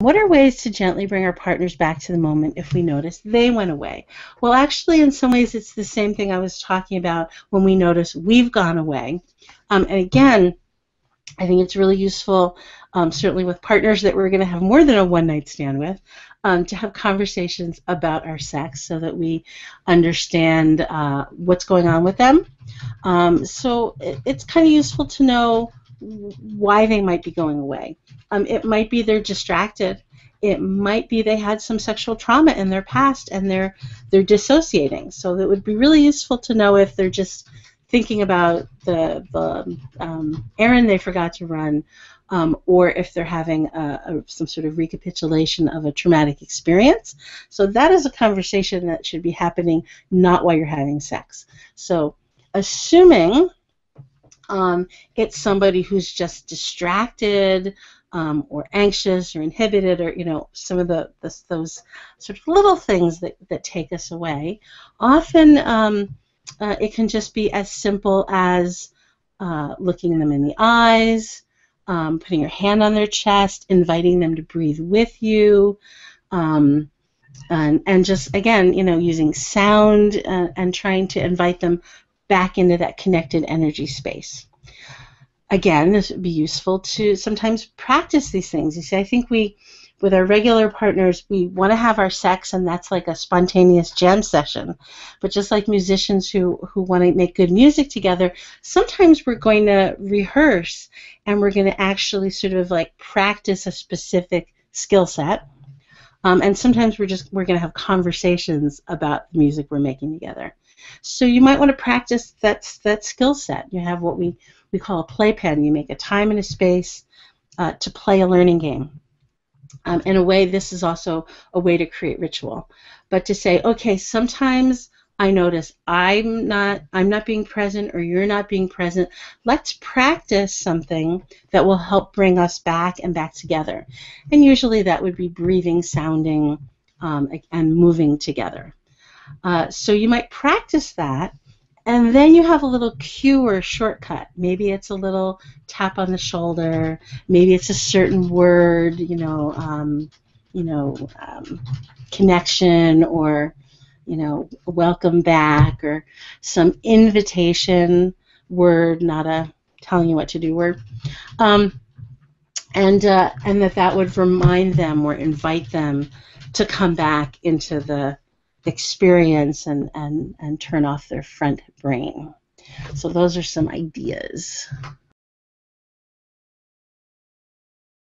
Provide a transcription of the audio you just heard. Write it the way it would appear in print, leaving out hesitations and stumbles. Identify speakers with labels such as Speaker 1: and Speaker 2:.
Speaker 1: What are ways to gently bring our partners back to the moment if we notice they went away? Well, actually, in some ways, it's the same thing I was talking about when we notice we've gone away. And again, I think it's really useful, certainly with partners that we're going to have more than a one-night stand with, to have conversations about our sex so that we understand what's going on with them. So it's kind of useful to know why they might be going away. It might be they're distracted. It might be they had some sexual trauma in their past and they're dissociating. So it would be really useful to know if they're just thinking about the errand they forgot to run, or if they're having some sort of recapitulation of a traumatic experience. So that is a conversation that should be happening not while you're having sex. So assuming it's somebody who's just distracted or anxious or inhibited, or some of those sort of little things that take us away, often it can just be as simple as looking them in the eyes, putting your hand on their chest, inviting them to breathe with you, and just, again, using sound and trying to invite them back into that connected energy space. Again, this would be useful to sometimes practice these things. You see, I think with our regular partners, we want to have our sex, and that's like a spontaneous jam session. But just like musicians who want to make good music together, sometimes we're going to rehearse, and we're going to actually sort of like practice a specific skill set. And sometimes we're going to have conversations about the music we're making together. So you might want to practice that skill set. You have what we call a playpen. You make a time and a space to play a learning game. In a way, this is also a way to create ritual. But to say, okay, sometimes I notice I'm not being present, or you're not being present. Let's practice something that will help bring us back and back together. And usually that would be breathing, sounding, and moving together. So you might practice that, and then you have a little cue or shortcut. Maybe it's a little tap on the shoulder. Maybe it's a certain word, connection, or welcome back, or some invitation word, not a telling you what to do word, and that would remind them or invite them to come back into the experience and turn off their front brain. So those are some ideas.